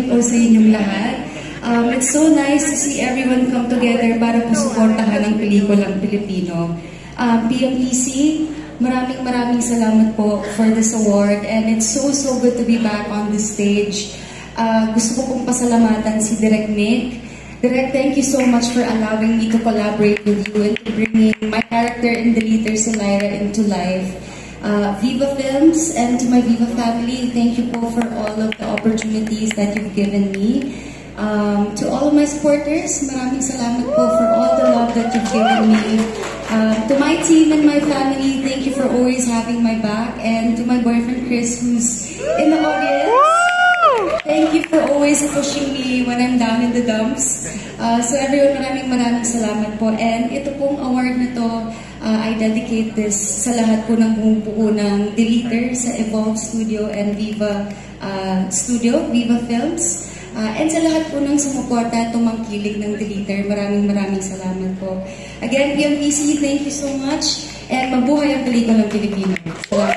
you po sa inyong lahat. It's so nice to see everyone come together para po suportahan ang pelikulang Pilipino. PMEC, maraming salamat po for this award, and it's so good to be back on this stage. Gusto ko pong pasalamatan si Direk Nick. Direk, thank you so much for allowing me to collaborate with you and bringing my character in Deleter si Lyra into life. Viva Films and to my Viva family, thank you po for all of the opportunities that you've given me. To all of my supporters, maraming salamat po for all the love that you've given me. To my team and my family, thank you for always having my back. And to my boyfriend Chris, who's in the audience, thank you for always pushing me when I'm down in the dumps. So everyone, maraming salamat po. And ito pong award na to, I dedicate this sa lahat po ng bumubuo ng Deleter sa Evolve Studio and Viva Studio, Viva Films. And sa lahat po ng sumuporta, tumangkilig ng Deleter, maraming salamat po. Again, PMEC, thank you so much. And mabuhay ang pelikulang Pilipino. Salamat.